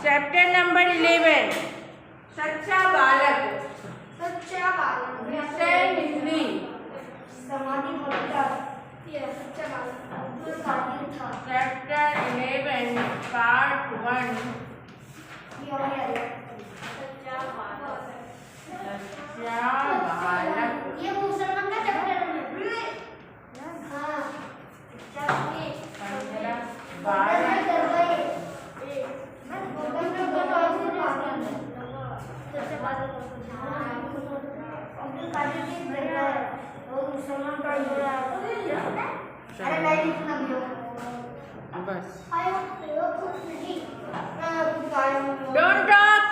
Chapter number 11 सच्चा बालक। सच्चा बालक विषय हिंदी। समाधि भक्ता सच्चा बालक अब्दुल कादिर था। चैप्टर 11 पार्ट 1 सच्चा बालक। सच्चा बालक। ये मुसलमान का चैप्टर है। हाँ बालक। अब्दुल कादिर की बेटा है और मुसलमान का जोड़ा है। अरे मैं लिखना भी हूँ बस आयो कुछ नहीं कुछ आया don't talk.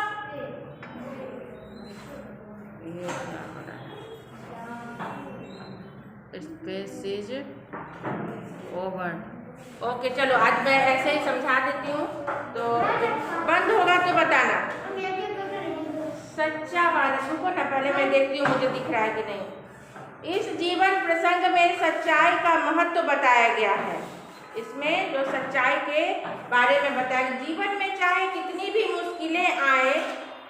Space is over. Okay चलो आज मैं ऐसे ही समझा देती हूँ, तो बंद होगा तो बताना। सच्चा बालक, रुको ना पहले मैं देखती हूँ मुझे दिख रहा है कि नहीं। इस जीवन प्रसंग में सच्चाई का महत्व बताया गया है। इसमें जो सच्चाई के बारे में बताया, जीवन में चाहे कितनी भी मुश्किलें आए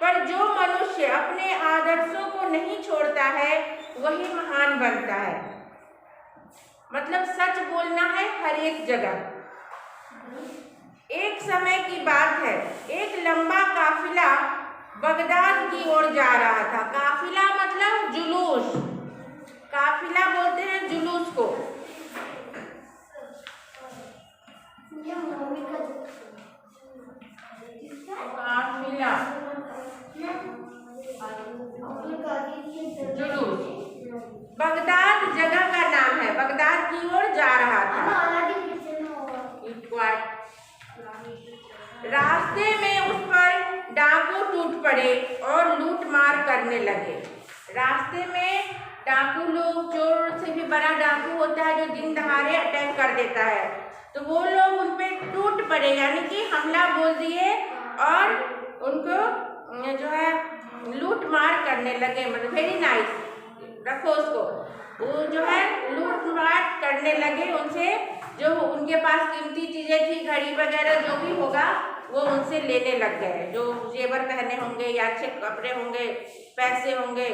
पर जो मनुष्य अपने आदर्शों को नहीं छोड़ता है वही महान बनता है। मतलब सच बोलना है हर एक जगह। एक समय की बात है, एक लंबा काफिला बगदाद की ओर जा रहा था। काफिला मतलब जुलूस, काफिला बोलते हैं जुलूस को। काफिला जुलूस बगदाद जगह का नाम है, बगदाद की ओर जा रहा था। रास्ते में उस पर डाकू टूट पड़े और लूट मार करने लगे। रास्ते में डाकू लोग, चोर से भी बड़ा डाकू होता है जो दिन दहाड़े अटैक कर देता है, तो वो लोग उन पे टूट पड़े, यानी कि हमला बोल दिए और उनको जो है लूट मार करने लगे। मतलब वेरी नाइस, रखो उसको। वो जो है लूट मार करने लगे उनसे, जो उनके पास कीमती चीजें थी, घड़ी वगैरह जो भी होगा वो उनसे लेने लग गए। जो जेवर पहने होंगे या अच्छे कपड़े होंगे, पैसे होंगे।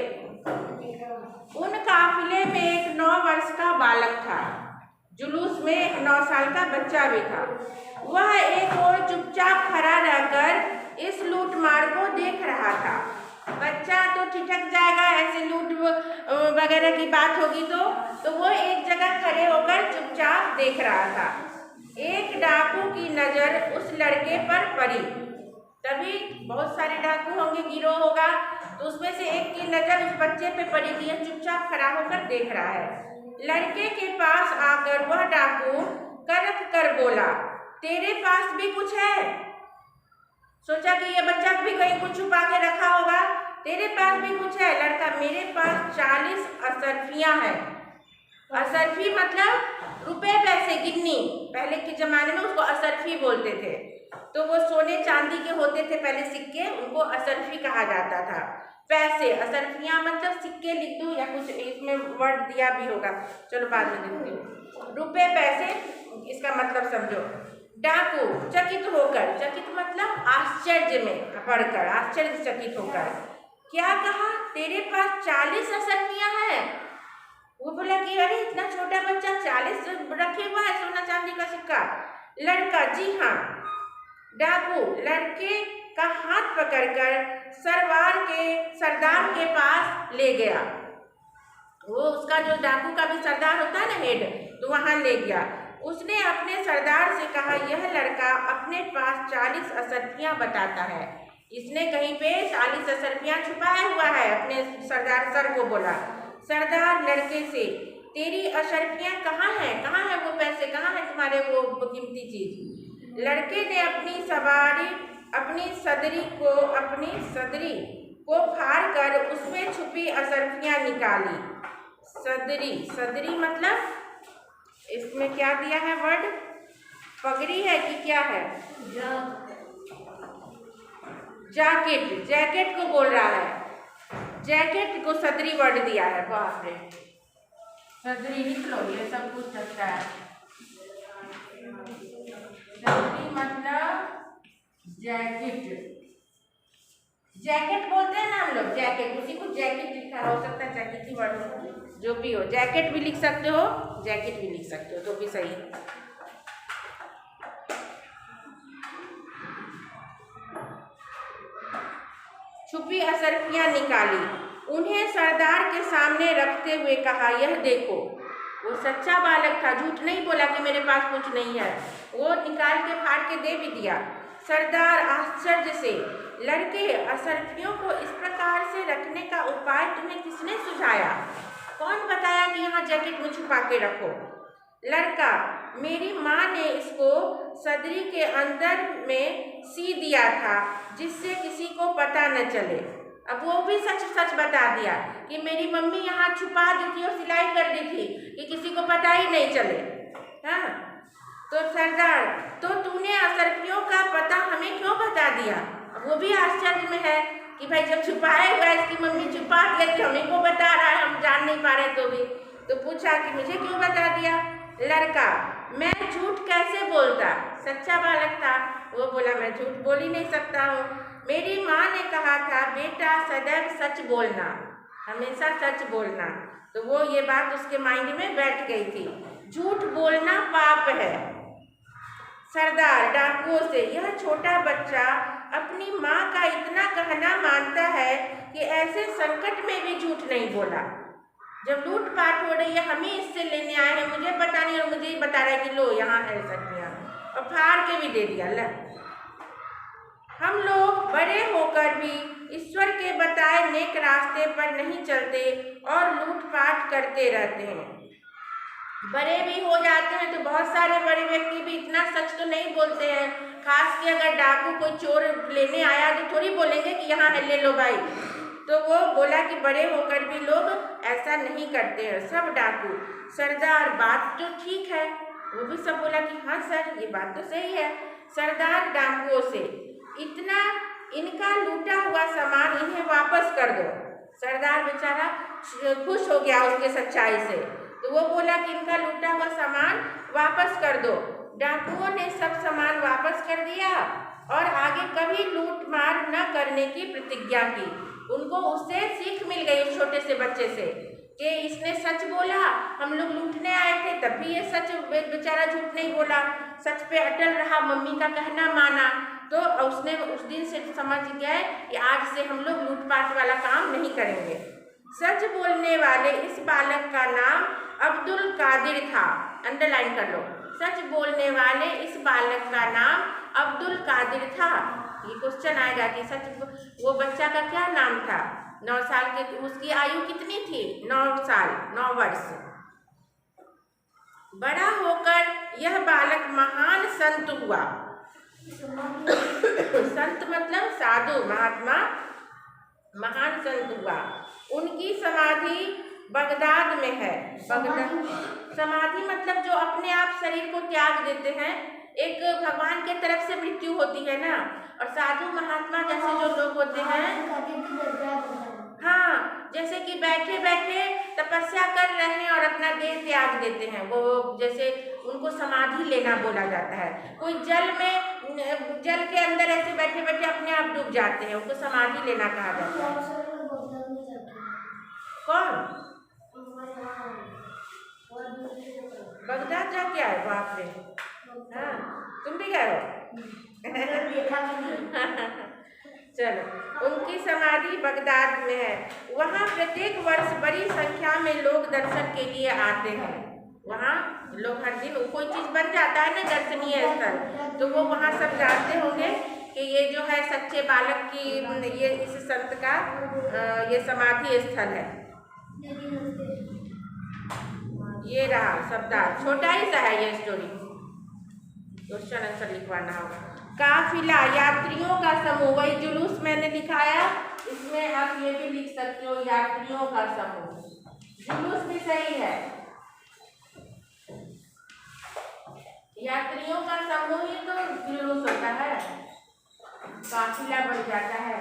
उन काफिले में एक 9 वर्ष का बालक था। जुलूस में एक 9 साल का बच्चा भी था। वह एक और चुपचाप खड़ा रहकर इस लूट मार को देख रहा था। बच्चा तो ठिठक जाएगा, ऐसे लूट वगैरह की बात होगी तो वो एक जगह खड़े होकर चुपचाप देख रहा था। एक डाकू की नजर उस लड़के पर पड़ी। तभी बहुत सारे डाकू होंगे, गिरोह होगा, तो उसमें से एक की नजर उस बच्चे पे पड़ी कि यह चुपचाप खड़ा होकर देख रहा है। लड़के के पास आकर वह डाकू करक कर बोला, तेरे पास भी कुछ है? सोचा कि ये बच्चा भी कहीं कुछ छुपा के रखा होगा। तेरे पास भी कुछ है? लड़का, मेरे पास 40 असरफियां हैं। असरफी मतलब रुपए पैसे गिन्नी, पहले के जमाने में उसको असरफी बोलते थे। तो वो सोने चांदी के होते थे पहले सिक्के, उनको असरफी कहा जाता था। पैसे, असरफियां मतलब सिक्के लिख दूं या कुछ इसमें वर्ड दिया भी होगा, चलो बाद में देखती हूँ। रुपए पैसे इसका मतलब समझो। डाकू चकित होकर, चकित मतलब आश्चर्य में पढ़कर, आश्चर्यचकित होकर क्या कहा, तेरे पास 40 असरफियां हैं? वो बोला कि अरे इतना छोटा बच्चा 40 रखे हुआ है सोना चांदी का सिक्का। लड़का, जी हाँ। डाकू लड़के का हाथ पकड़कर सरदार के पास ले गया। वो उसका जो डाकू का भी सरदार होता है ना, हेड, तो वहां ले गया। उसने अपने सरदार से कहा, यह लड़का अपने पास 40 असरफियां बताता है, इसने कहीं पे 40 असरफियां छुपाया हुआ है। अपने सरदार सर को बोला। सरदार लड़के से, तेरी असरफियां कहाँ हैं? कहाँ है वो पैसे? कहाँ है तुम्हारे वो कीमती चीज? लड़के ने अपनी सदरी को फाड़ कर उसमें छुपी असरफियां निकाली। सदरी मतलब इसमें क्या दिया है वर्ड? पगड़ी है कि क्या है? जैकेट को बोल रहा है। जैकेट को सदरी वर्ड दिया है। बाप रे, सदरी निकलो, ये सब कुछ चलता है। सदरी मतलब जैकेट, जैकेट बोलते हैं ना हम लोग, जैकेट, उसी को जैकेट लिखा हो सकता है, जैकेट ही वर्ड हो, जो भी हो, जैकेट भी लिख सकते हो, जैकेट भी लिख सकते हो, तो भी सही है। छुपी असरफियां निकाली, उन्हें सरदार के सामने रखते हुए कहा, यह देखो। वो सच्चा बालक था, झूठ नहीं बोला कि मेरे पास कुछ नहीं है, वो निकाल के फाड़ के दे भी दिया। सरदार आश्चर्य से, लड़के, असरफियों को इस प्रकार से रखने का उपाय तुम्हें किसने सुझाया? कौन बताया कि यहाँ जैकेट में छुपा के रखो? लड़का, मेरी माँ ने इसको सदरी के अंदर में सी दिया था, जिससे किसी को पता न चले। अब वो भी सच सच बता दिया कि मेरी मम्मी यहाँ छुपा दी थी और सिलाई कर दी थी कि किसी को पता ही नहीं चले। हाँ, तो सरदार, तो तूने असरफियों का पता हमें क्यों बता दिया? अब वो भी आश्चर्य में है कि भाई जब छुपाए हुआ इसकी मम्मी छुपा दिया कि हमें को बता रहा है, हम जान नहीं पा रहे, तो भी तो पूछा कि मुझे क्यों बता दिया? लड़का, मैं झूठ कैसे बोलता? सच्चा बालक था, वो बोला मैं झूठ बोल ही नहीं सकता हूँ। मेरी माँ ने कहा था बेटा सदैव सच बोलना, हमेशा सच बोलना। तो वो ये बात उसके माइंड में बैठ गई थी, झूठ बोलना पाप है। सरदार डाकुओं से, यह छोटा बच्चा अपनी माँ का इतना कहना मानता है कि ऐसे संकट में भी झूठ नहीं बोला। जब लूटपाट हो रही है, हम ही इससे लेने आए हैं, मुझे पता नहीं और मुझे ही बता रहा है कि लो यहाँ है सब्जियाँ, और फाड़ के भी दे दिया। ल हम लोग बड़े होकर भी ईश्वर के बताए नेक रास्ते पर नहीं चलते और लूटपाट करते रहते हैं। बड़े भी हो जाते हैं तो बहुत सारे बड़े व्यक्ति भी इतना सच तो नहीं बोलते हैं, खास कि अगर डाकू कोई चोर लेने आया तो थोड़ी बोलेंगे कि यहाँ है ले लो भाई। तो वो बोला कि बड़े होकर भी लोग ऐसा नहीं करते हैं, सब डाकू। सरदार, बात तो ठीक है, वो भी सब बोला कि हाँ सर ये बात तो सही है। सरदार डाकुओं से, इतना इनका लूटा हुआ सामान इन्हें वापस कर दो। सरदार बेचारा खुश हो गया उसके सच्चाई से, तो वो बोला कि इनका लूटा हुआ सामान वापस कर दो। डाकुओं ने सब सामान वापस कर दिया और आगे कभी लूट मार न करने की प्रतिज्ञा की। उनको उससे सीख मिल गई, उस छोटे से बच्चे से, कि इसने सच बोला, हम लोग लूटने आए थे तब भी ये सच, बेचारा झूठ नहीं बोला, सच पे अटल रहा, मम्मी का कहना माना। तो उसने उस दिन से समझ गए कि आज से हम लोग लूटपाट वाला काम नहीं करेंगे। सच बोलने वाले इस बालक का नाम अब्दुल कादिर था। अंडरलाइन कर लो, सच बोलने वाले इस बालक का नाम अब्दुल कादिर था। ये क्वेश्चन आएगा कि सच वो बच्चा का क्या नाम था? 9 साल के, उसकी आयु कितनी थी? 9 साल, 9 वर्ष। बड़ा होकर यह बालक महान संत हुआ। संत मतलब साधु, महात्मा, महान संत हुआ। उनकी समाधि बगदाद में है। बगदाद समाधि मतलब जो अपने आप शरीर को त्याग देते हैं, एक भगवान के तरफ से मृत्यु होती है ना, और साधु महात्मा जैसे जो लोग होते हैं, हाँ, जैसे कि बैठे बैठे तपस्या कर रहे हैं और अपना देह त्याग देते हैं, वो जैसे उनको समाधि लेना बोला जाता है। कोई जल के अंदर ऐसे बैठे बैठे अपने आप डूब जाते हैं, उनको समाधि लेना कहा जाता है। कौन? बगदाद जाके आए? बाप रे, हाँ, तुम भी गए हो? चलो, उनकी समाधि बगदाद में है। वहाँ प्रत्येक वर्ष बड़ी संख्या में लोग दर्शन के लिए आते हैं। वहाँ लोग हर दिन कोई चीज़ बन जाता है ना दर्शनीय स्थल, तो वो वहाँ सब जानते होंगे कि ये जो है सच्चे बालक की, ये इस संत का ये समाधि स्थल है। ये रहा शब्दार्थ, छोटा ही सा है ये स्टोरी, क्वेश्चन आंसर लिखवाना होगा। काफिला, यात्रियों का समूह, वही जुलूस मैंने लिखाया, इसमें आप ये भी लिख सकते हो, यात्रियों का समूह। जुलूस भी सही है, यात्रियों का समूह ही तो जुलूस होता है, काफिला बन जाता है।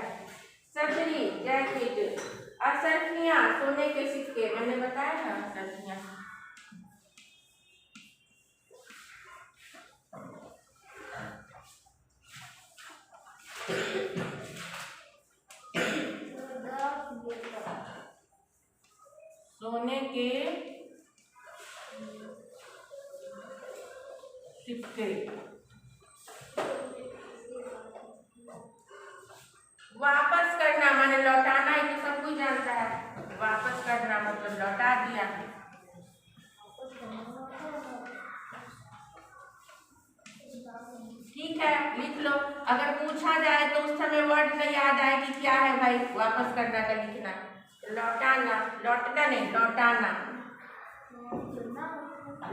सदरी, जैकेट, असरफियाँ, सोने के सिक्के, मैंने बताया ना असरफियाँ। सोने के सिक्के। वापस करना माने लौटाना, ये तो सब कोई जानता है। वापस करना मतलब लौटा दिया। ठीक है, लिख लो। अगर पूछा जाए तो उस समय वर्ड नहीं याद आए कि क्या है भाई, वापस करना का लिखना। लौटाना, लौटना नहीं, लौटाना,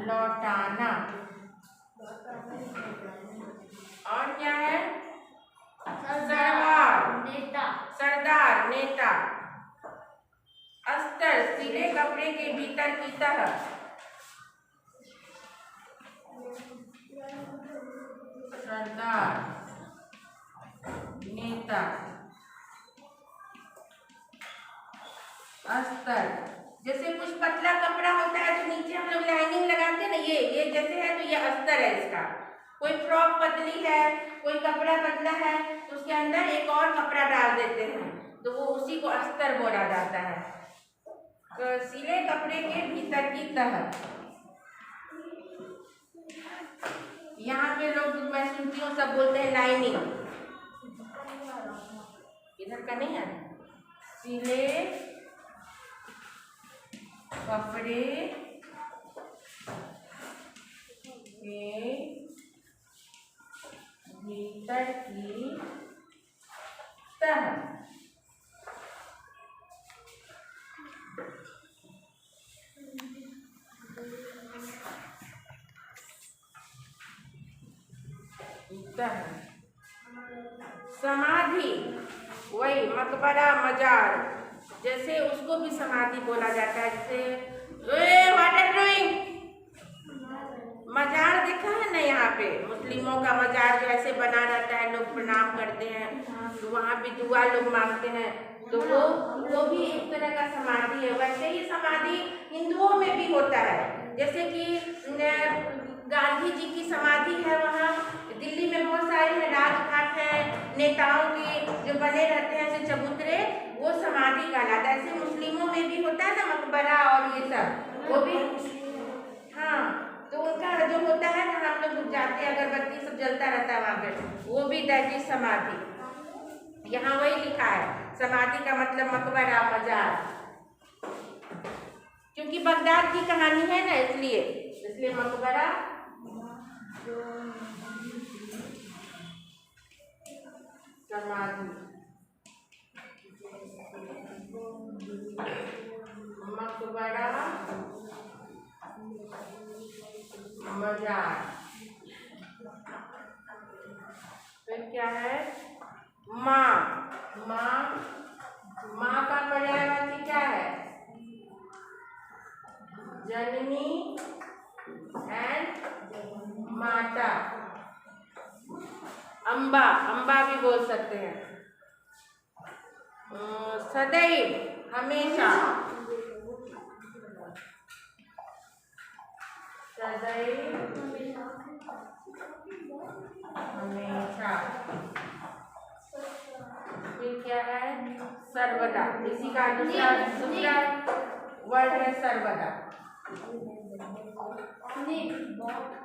लौटाना। और क्या है? सरदार, नेता, सरदार, नेता। अस्तर, सिले कपड़े के भीतर की तह। सरदार, नेता। अस्तर, जैसे कुछ पतला कपड़ा होता है तो नीचे हम लोग लाइनिंग लगाते हैं ना, ये जैसे है तो ये अस्तर है इसका। कोई फ्रॉक पतली है, कोई कपड़ा पतला है तो उसके अंदर एक और कपड़ा डाल देते हैं तो वो उसी को अस्तर बोला जाता है। तो सिले कपड़े के भीतर की तह। यहाँ पे लोग, मैं सुनती हूँ सब बोलते हैं लाइनिंग, इधर का नहीं है। सिले कपड़े के भीतर की तह। समाधि, वही मकबरा, मजार, जैसे उसको भी समाधि बोला जाता है। जैसे वाटर ड्राइंग, मजार देखा है ना, यहाँ पे मुस्लिमों का मजार जो ऐसे बना रहता है, लोग प्रणाम करते हैं तो वहाँ पे दुआ लोग मांगते हैं, तो वो भी एक तरह का समाधि है। वैसे ही समाधि हिंदुओं में भी होता है। जैसे कि गांधी जी की समाधि है वहाँ दिल्ली में, बहुत सारे हैं, राजघाट है, नेताओं के जो बने रहते हैं ऐसे चबूतरे, वो समाधि कहलाता है। ऐसे मुस्लिमों में भी होता है ना मकबरा और ये सब, वो भी। हाँ, तो उनका जो होता है ना, हम लोग जाते हैं, अगरबत्ती सब जलता रहता है वहाँ पे, वो भी दैट इज समाधि। यहाँ वही लिखा है, समाधि का मतलब मकबरा, मजार, क्योंकि बगदाद की कहानी है ना, इसलिए मकबरा, समाधि, मकबरा, मजार। फिर क्या है? माँ, माँ का पर्यायवाची क्या है? जननी एंड माता। अम्बा भी बोल सकते हैं। सदैव, हमेशा, सदैव, हमेशा। फिर क्या है? सर्वदा, इसी का दूसरा वर्ड है सर्वदा।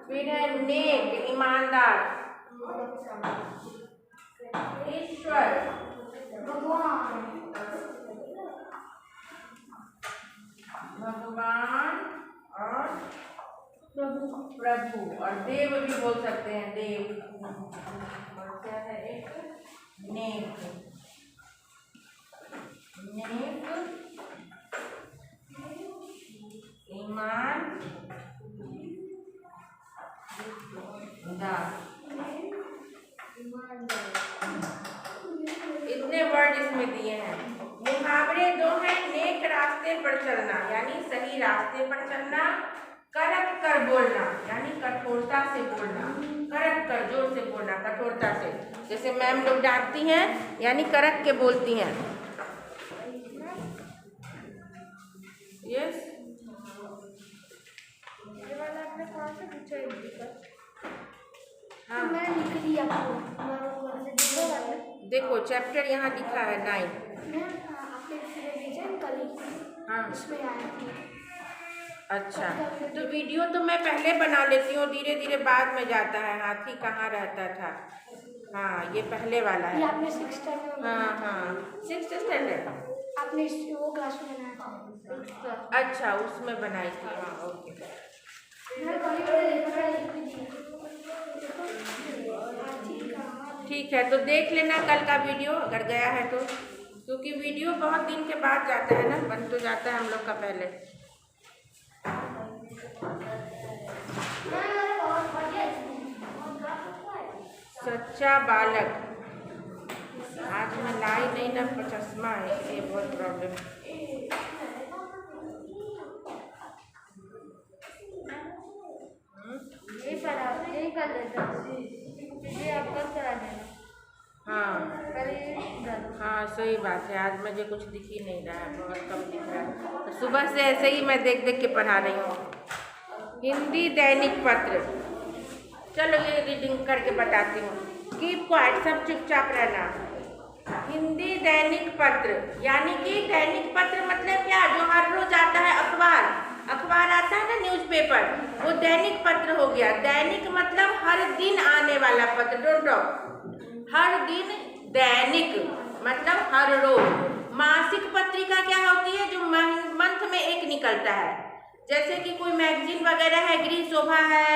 फिर है नेक, ईमानदार, ईश्वर, भगवान और प्रभु, और देव भी बोल सकते हैं, देव। और क्या है? एक नेक, ईमान दार। इतने वर्ड इसमें दिए हैं। मुहावरे दो हैं, नेक रास्ते पर चलना यानी सही रास्ते पर चलना, करक कर बोलना यानी कठोरता से बोलना, करक कर जोर से बोलना, कठोरता से। जैसे मैम लोग डांटती हैं यानी करक के बोलती हैं। यस, ये वाला आपने कौन सा पूछा है? हाँ, मैं लिख लिया। देखो चैप्टर यहाँ लिखा है 9। आपने रिवीजन कल हाँ उसमें आया था। अच्छा, तो वीडियो तो मैं पहले बना लेती हूँ, धीरे धीरे बाद में जाता है। हाथी कहाँ रहता था। हाँ ये पहले वाला ये है। आपने 6th स्टैंडर्ड में हाँ हाँ 6th स्टैंडर्ड आपने वो क्लास में बनाया था। अच्छा उसमें बनाई थी। हाँ ओके ठीक है, तो देख लेना कल का वीडियो अगर गया है तो, क्योंकि वीडियो बहुत दिन के बाद जाता है ना, बन तो जाता है हम लोग का पहले। सच्चा बालक, आज मैं लाई नहीं ना, चश्मा है इसलिए बहुत प्रॉब्लम। यही कर देता ये आप कल करा देना। हाँ सही बात है, आज मुझे कुछ दिख ही नहीं रहा है, बहुत कम दिख रहा है। तो सुबह से ऐसे ही मैं देख देख के पढ़ा रही हूँ। हिंदी दैनिक पत्र, चलो ये रीडिंग करके बताती हूँ। कीप क्वाइट, सब चुपचाप रहना। हिंदी दैनिक पत्र यानी कि दैनिक पत्र मतलब क्या, जो हर रोज आता है। अखबार आता है ना, न्यूज़पेपर, वो दैनिक पत्र हो गया। दैनिक मतलब हर दिन आने वाला पत्र। डोंट टॉक, हर दिन। दैनिक मतलब हर रोज। मासिक पत्रिका क्या होती है, जो मंथ में एक निकलता है। जैसे कि कोई मैगजीन वगैरह है, गृह शोभा है,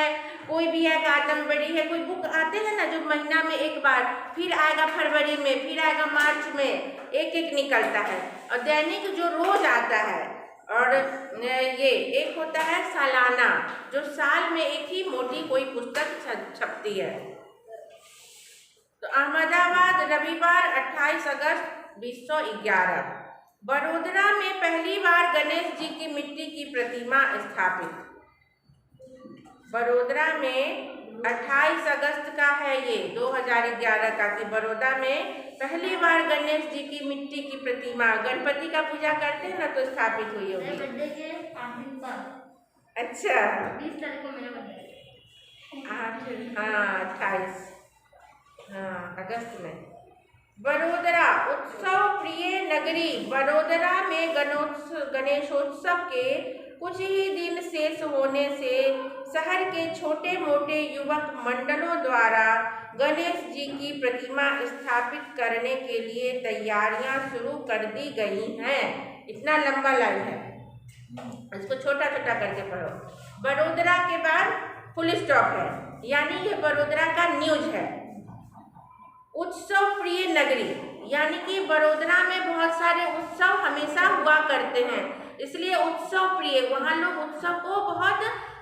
कोई भी है, कादम्बरी है, कोई बुक आते हैं ना जो महीना में एक बार, फिर आएगा फरवरी में, फिर आएगा मार्च में, एक एक निकलता है। और दैनिक जो रोज आता है। और ये एक होता है सालाना, जो साल में एक ही मोटी कोई पुस्तक छपती है। तो अहमदाबाद, रविवार 28 अगस्त 2011। बड़ोदरा में पहली बार गणेश जी की मिट्टी की प्रतिमा स्थापित। बड़ोदरा में 28 अगस्त का है ये 2011 का, कि बड़ौदा में पहली बार गणेश जी की मिट्टी की प्रतिमा, गणपति का पूजा करते हैं ना, तो स्थापित हुई होगी। बर्थडे के 8 दिन बाद। अच्छा 20 तारीख को मेरा बर्थडे। 28 अगस्त में। बड़ोदरा उत्सव प्रिय नगरी। बड़ोदरा में गणेशोत्सव के कुछ ही दिन शेष होने से शहर के छोटे मोटे युवक मंडलों द्वारा गणेश जी की प्रतिमा स्थापित करने के लिए तैयारियां शुरू कर दी गई हैं। इतना लंबा लाइन है, इसको छोटा छोटा करके पढ़ो। बड़ोदरा के बाद फुल स्टॉप है, यानी ये बड़ोदरा का न्यूज है। उत्सव प्रिय नगरी यानी कि बड़ोदरा में बहुत सारे उत्सव हमेशा हुआ करते हैं, इसलिए उत्सव प्रिय, वहाँ लोग उत्सव को बहुत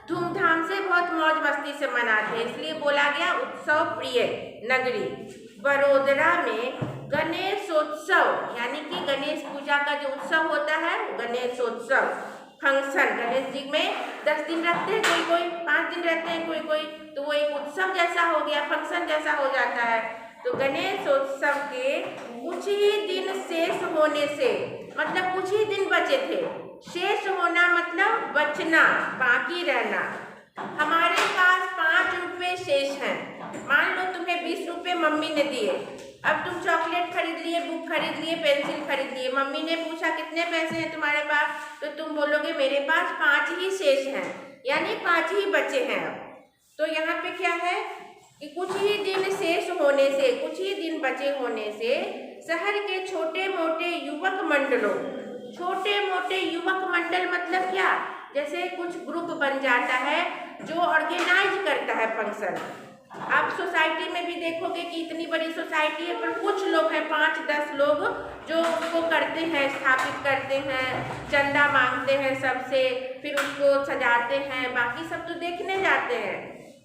धूमधाम से, बहुत मौज मस्ती से मनाते हैं, इसलिए बोला गया उत्सव प्रिय नगरी। बड़ोदरा में गणेशोत्सव यानी कि गणेश पूजा का जो उत्सव होता है, गणेशोत्सव फंक्शन, गणेश जी में 10 दिन रखते हैं, कोई 5 दिन रहते हैं, कोई, तो वो एक उत्सव जैसा हो गया, फंक्शन जैसा हो जाता है। तो गणेशोत्सव के कुछ ही दिन शेष होने से, मतलब कुछ ही दिन बचे थे। शेष होना मतलब बचना, बाकी रहना। हमारे पास 5 रुपये शेष हैं। मान लो तुम्हें 20 रुपये मम्मी ने दिए, अब तुम चॉकलेट खरीद लिए, बुक खरीद लिए, पेंसिल खरीद लिए। मम्मी ने पूछा कितने पैसे हैं तुम्हारे पास, तो तुम बोलोगे मेरे पास 5 ही शेष हैं, यानी 5 ही बचे हैं। अब तो यहाँ पे क्या है कि कुछ ही दिन शेष होने से, कुछ ही दिन बचे होने से शहर के छोटे मोटे युवक मंडलों, छोटे मोटे युवक मंडल मतलब क्या, जैसे कुछ ग्रुप बन जाता है जो ऑर्गेनाइज करता है फंक्शन। आप सोसाइटी में भी देखोगे कि इतनी बड़ी सोसाइटी है, पर कुछ लोग हैं, 5-10 लोग जो उसको करते हैं, स्थापित करते हैं, चंदा मांगते हैं सबसे, फिर उसको सजाते हैं, बाकी सब तो देखने जाते हैं।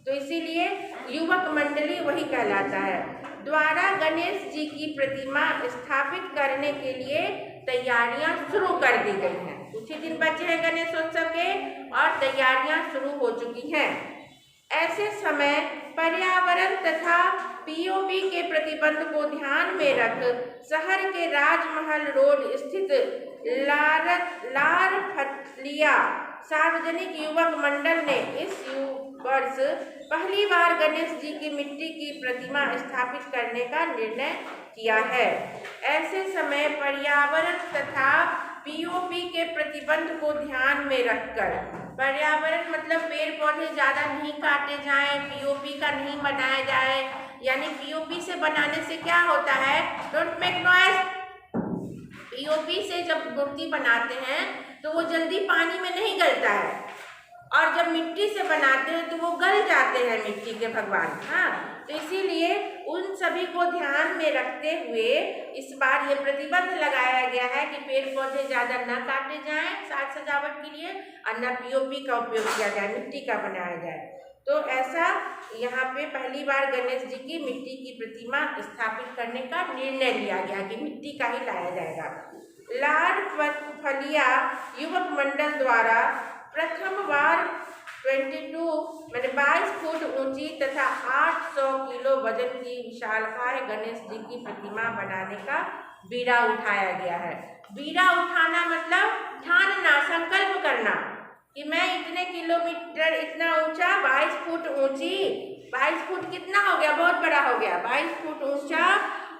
तो इसीलिए युवक मंडली वही कहलाता है। द्वारा गणेश जी की प्रतिमा स्थापित करने के लिए तैयारियां शुरू कर दी गई हैं। कुछ ही दिन बचे हैं गणेशोत्सव के और तैयारियां शुरू हो चुकी हैं। ऐसे समय पर्यावरण तथा पीओपी के प्रतिबंध को ध्यान में रख शहर के राजमहल रोड स्थित लारफलिया सार्वजनिक युवक मंडल ने इस वर्ष पहली बार गणेश जी की मिट्टी की प्रतिमा स्थापित करने का निर्णय किया है। ऐसे समय पर्यावरण तथा पीओपी के प्रतिबंध को ध्यान में रखकर, पर्यावरण मतलब पेड़ पौधे ज़्यादा नहीं काटे जाएं, पीओपी का नहीं बनाया जाए, यानी पीओपी से बनाने से क्या होता है, डोंट मेक नॉइज। पीओपी से जब मूर्ति बनाते हैं तो वो जल्दी पानी में नहीं गलता है, और जब मिट्टी से बनाते हैं तो वो गल जाते हैं मिट्टी के भगवान। हाँ, तो इसीलिए उन सभी को ध्यान में रखते हुए इस बार ये प्रतिबंध लगाया गया है कि पेड़ पौधे ज़्यादा न काटे जाएं साज सजावट के लिए, और न पीओपी का उपयोग किया जाए, मिट्टी का बनाया जाए। तो ऐसा यहाँ पे पहली बार गणेश जी की मिट्टी की प्रतिमा स्थापित करने का निर्णय लिया गया कि मिट्टी का ही लाया जाएगा। लालफलिया युवक मंडल द्वारा प्रथम बार 22 फुट ऊंची तथा 800 किलो वजन की विशालकाय गणेश जी की प्रतिमा बनाने का बीड़ा उठाया गया है। बीड़ा उठाना मतलब ठानना, संकल्प करना कि मैं इतने किलोमीटर, इतना ऊंचा, 22 फुट ऊंची, 22 फुट कितना हो गया, बहुत बड़ा हो गया, 22 फुट ऊंचा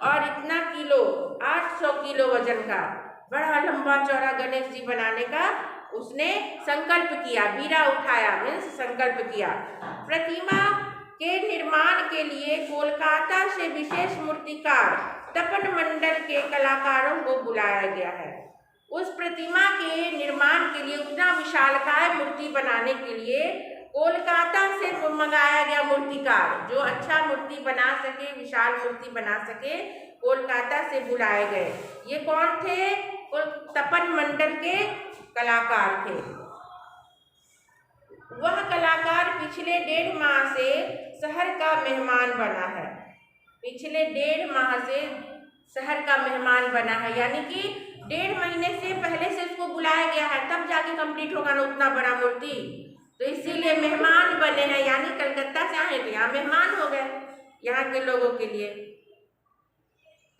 और इतना किलो, 800 किलो वजन का बड़ा लंबा चौड़ा गणेश जी बनाने का उसने संकल्प किया। बीड़ा उठाया मीन्स संकल्प किया। प्रतिमा के निर्माण के लिए कोलकाता से विशेष मूर्तिकार तपन मंडल के कलाकारों को बुलाया गया है। उस प्रतिमा के निर्माण के लिए, उतना विशालकाय मूर्ति बनाने के लिए कोलकाता से मंगाया गया मूर्तिकार, जो अच्छा मूर्ति बना सके, विशाल मूर्ति बना सके, कोलकाता से बुलाए गए। ये कौन थे? तपन मंडल के कलाकार थे। वह कलाकार पिछले 1.5 माह से शहर का मेहमान बना है। पिछले 1.5 माह से शहर का मेहमान बना है, यानी कि 1.5 महीने से पहले से उसको बुलाया गया है, तब जाके कंप्लीट होगा ना उतना बड़ा मूर्ति। तो इसीलिए मेहमान बने हैं, यानी कलकत्ता से आए तो यहाँ मेहमान हो गए यहाँ के लोगों के लिए।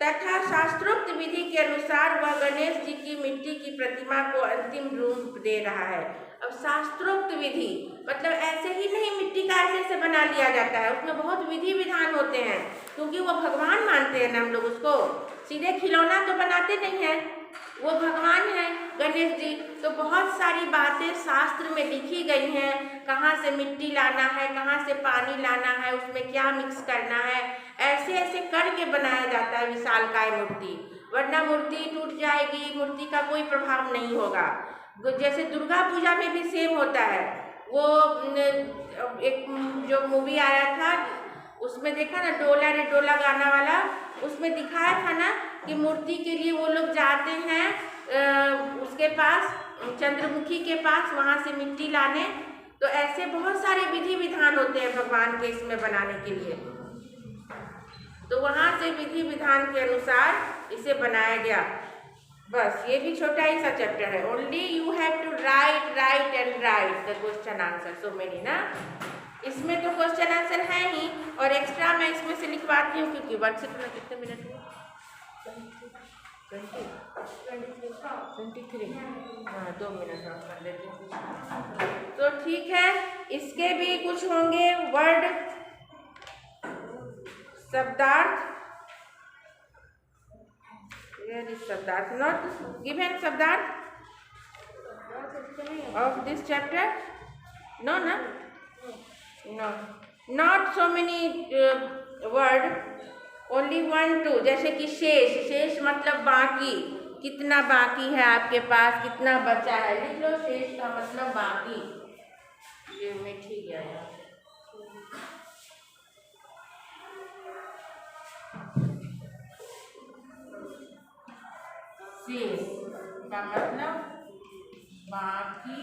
तथा शास्त्रोक्त विधि के अनुसार वह गणेश जी की मिट्टी की प्रतिमा को अंतिम रूप दे रहा है। अब शास्त्रोक्त विधि मतलब ऐसे ही नहीं मिट्टी का ऐसे बना लिया जाता है, उसमें बहुत विधि विधान होते हैं, क्योंकि वो भगवान मानते हैं ना हम लोग उसको। सीधे खिलौना तो बनाते नहीं हैं, वो भगवान है गणेश जी। तो बहुत सारी बातें शास्त्र में लिखी गई हैं, कहाँ से मिट्टी लाना है, कहाँ से पानी लाना है, उसमें क्या मिक्स करना है, ऐसे ऐसे करके बनाया जाता है विशालकाय मूर्ति, वरना मूर्ति टूट जाएगी, मूर्ति का कोई प्रभाव नहीं होगा। जैसे दुर्गा पूजा में भी सेम होता है। वो एक जो मूवी आया था उसमें देखा ना, डोला रे डोला गाना वाला, उसमें दिखाया था ना कि मूर्ति के लिए वो लोग जाते हैं उसके पास, चंद्रमुखी के पास, वहाँ से मिट्टी लाने। तो ऐसे बहुत सारे विधि विधान होते हैं भगवान के इसमें बनाने के लिए। तो वहाँ से विधि विधान के अनुसार इसे बनाया गया। बस ये भी छोटा ही सा चैप्टर है। Only you have to write and write the question answer, so many ना। इसमें तो क्वेश्चन आंसर है ही, और एक्स्ट्रा मैं इसमें से लिखवाती हूँ क्योंकि वर्कशीट में कितने मिनट हुए? 23। हाँ, 2 मिनट और कर लेते हैं। तो ठीक है, इसके भी कुछ होंगे वर्ड, शब्दार्थ, शब्दार्थ नॉट गिवन, शब्दार्थ of this chapter? No, not so many word, only 1 2। जैसे कि शेष मतलब बाकी, कितना बाकी है आपके पास, कितना बचा है, लिख लो। शेष का मतलब बाकी, ये मैं ठीक है। शेष का मतलब बाकी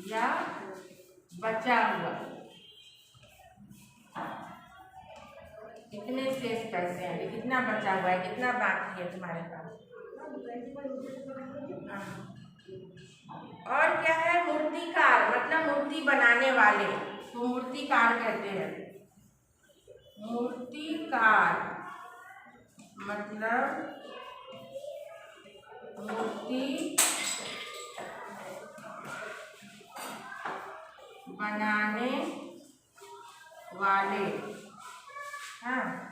या बचा हुआ। कितने शेष पैसे हैं, कितना बचा हुआ है, कितना बाकी है तुम्हारे पास। और क्या है? मूर्तिकार मतलब मूर्ति बनाने वाले, तो मूर्तिकार कहते हैं। मूर्तिकार मतलब मूर्ति बनाने वाले, हाँ,